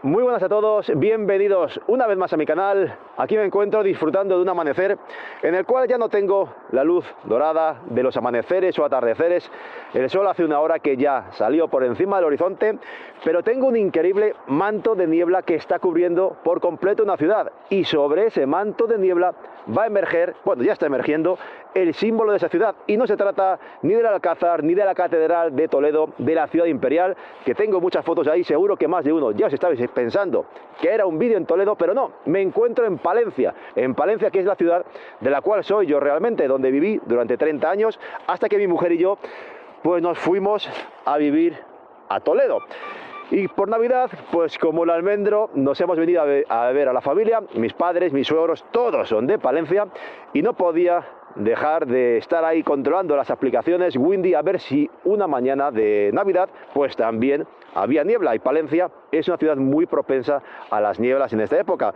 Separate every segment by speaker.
Speaker 1: Muy buenas a todos, bienvenidos una vez más a mi canal. Aquí me encuentro disfrutando de un amanecer en el cual ya no tengo la luz dorada de los amaneceres o atardeceres. El sol hace una hora que ya salió por encima del horizonte, pero tengo un increíble manto de niebla que está cubriendo por completo una ciudad. Y sobre ese manto de niebla va a emerger, bueno, ya está emergiendo, el símbolo de esa ciudad. Y no se trata ni del Alcázar, ni de la Catedral de Toledo, de la ciudad imperial, que tengo muchas fotos ahí, seguro que más de uno ya os estabais pensando que era un vídeo en Toledo, pero no, me encuentro en Palencia, que es la ciudad de la cual soy yo realmente, donde viví durante 30 años, hasta que mi mujer y yo pues nos fuimos a vivir a Toledo. Y por Navidad, pues como el almendro, nos hemos venido a ver a la familia, mis padres, mis suegros, todos son de Palencia, y no podía dejar de estar ahí controlando las aplicaciones Windy a ver si una mañana de Navidad pues también había niebla, y Palencia es una ciudad muy propensa a las nieblas en esta época.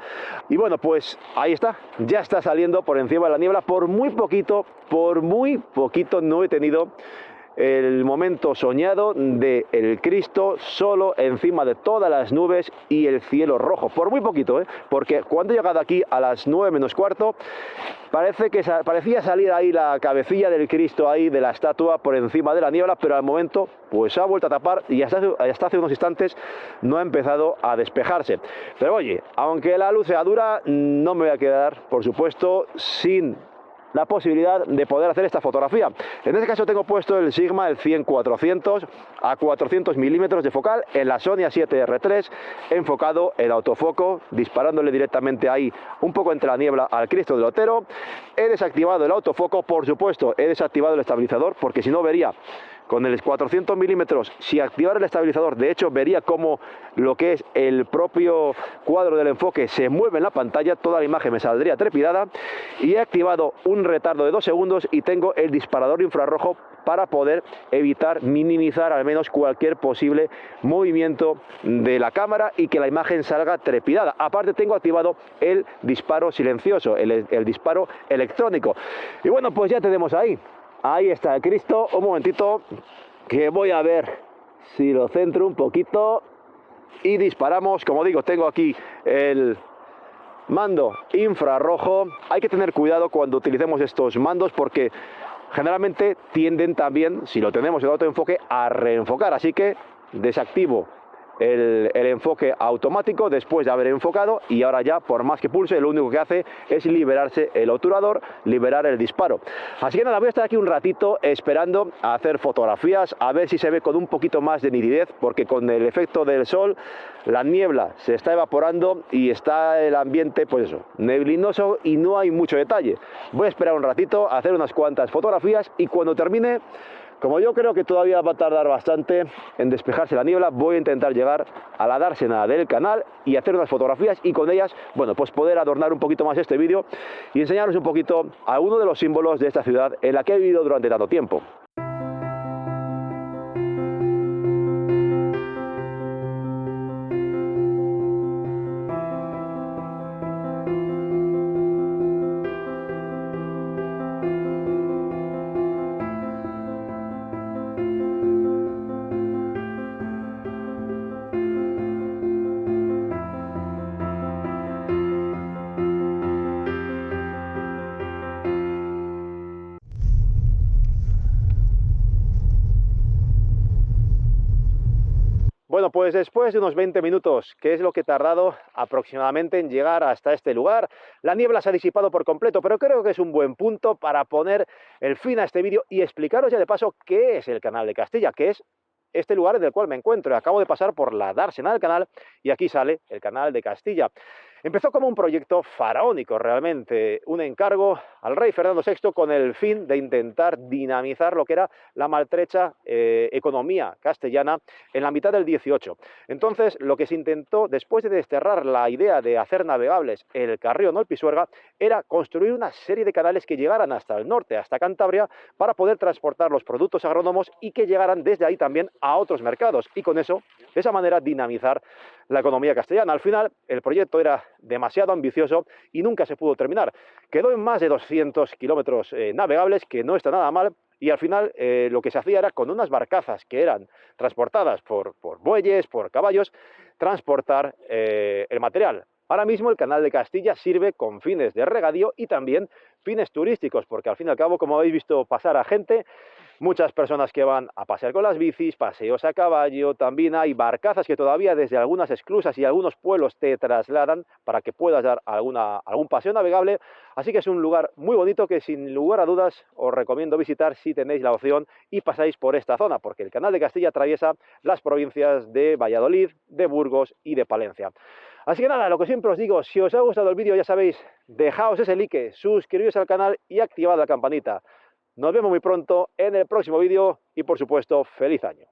Speaker 1: Y bueno, pues ahí está, ya está saliendo por encima de la niebla. Por muy poquito no he tenido el momento soñado de el Cristo solo encima de todas las nubes y el cielo rojo. Por muy poquito, porque cuando he llegado aquí a las 9 menos cuarto, parecía salir ahí la cabecilla del Cristo ahí de la estatua por encima de la niebla, pero al momento pues se ha vuelto a tapar y hasta hace unos instantes no ha empezado a despejarse. Pero oye, aunque la luz sea dura, no me voy a quedar, por supuesto, sin la posibilidad de poder hacer esta fotografía. En este caso tengo puesto el Sigma, el 100-400 a 400 milímetros de focal en la Sony A7R3, enfocado en autofoco, disparándole directamente ahí un poco entre la niebla al Cristo del Otero. He desactivado el autofoco, por supuesto, he desactivado el estabilizador, porque si no vería con el 400 milímetros, si activara el estabilizador, de hecho vería cómo lo que es el propio cuadro del enfoque se mueve en la pantalla, toda la imagen me saldría trepidada. Y he activado un retardo de 2 segundos y tengo el disparador infrarrojo para poder evitar, minimizar al menos cualquier posible movimiento de la cámara y que la imagen salga trepidada. Aparte tengo activado el disparo silencioso, el disparo electrónico. Y bueno, pues ya tenemos ahí. Ahí está el Cristo. Un momentito que voy a ver si lo centro un poquito y disparamos. Como digo, tengo aquí el mando infrarrojo. Hay que tener cuidado cuando utilicemos estos mandos porque generalmente tienden también, si lo tenemos en autoenfoque, a reenfocar. Así que desactivo el enfoque automático después de haber enfocado, y ahora ya, por más que pulse, lo único que hace es liberarse el obturador, liberar el disparo. Así que nada, voy a estar aquí un ratito esperando a hacer fotografías, a ver si se ve con un poquito más de nitidez, porque con el efecto del sol la niebla se está evaporando y está el ambiente, pues eso, neblinoso y no hay mucho detalle. Voy a esperar un ratito a hacer unas cuantas fotografías y cuando termine, como yo creo que todavía va a tardar bastante en despejarse la niebla, voy a intentar llegar a la dársena del canal y hacer unas fotografías y con ellas, bueno, pues poder adornar un poquito más este vídeo y enseñaros un poquito a uno de los símbolos de esta ciudad en la que he vivido durante tanto tiempo. Bueno, pues después de unos 20 minutos, que es lo que he tardado aproximadamente en llegar hasta este lugar, la niebla se ha disipado por completo, pero creo que es un buen punto para poner el fin a este vídeo y explicaros ya de paso qué es el Canal de Castilla, que es este lugar en el cual me encuentro. Acabo de pasar por la dársena del canal y aquí sale el Canal de Castilla. Empezó como un proyecto faraónico realmente, un encargo al rey Fernando VI con el fin de intentar dinamizar lo que era la maltrecha economía castellana en la mitad del 18. Entonces, lo que se intentó, después de desterrar la idea de hacer navegables el Carrión o el Pisuerga, era construir una serie de canales que llegaran hasta el norte, hasta Cantabria, para poder transportar los productos agrónomos y que llegaran desde ahí también a otros mercados, y con eso, de esa manera, dinamizar la economía castellana. Al final, el proyecto era demasiado ambicioso y nunca se pudo terminar. Quedó en más de 200 kilómetros navegables, que no está nada mal, y al final lo que se hacía era con unas barcazas que eran transportadas por bueyes, por caballos, transportar el material. Ahora mismo el Canal de Castilla sirve con fines de regadío y también fines turísticos, porque al fin y al cabo, como habéis visto pasar a gente, muchas personas que van a pasear con las bicis, paseos a caballo, también hay barcazas que todavía desde algunas esclusas y algunos pueblos te trasladan para que puedas dar algún paseo navegable, así que es un lugar muy bonito que sin lugar a dudas os recomiendo visitar si tenéis la opción y pasáis por esta zona, porque el Canal de Castilla atraviesa las provincias de Valladolid, de Burgos y de Palencia. Así que nada, lo que siempre os digo, si os ha gustado el vídeo ya sabéis, dejaos ese like, suscribiros al canal y activad la campanita. Nos vemos muy pronto en el próximo vídeo y por supuesto, feliz año.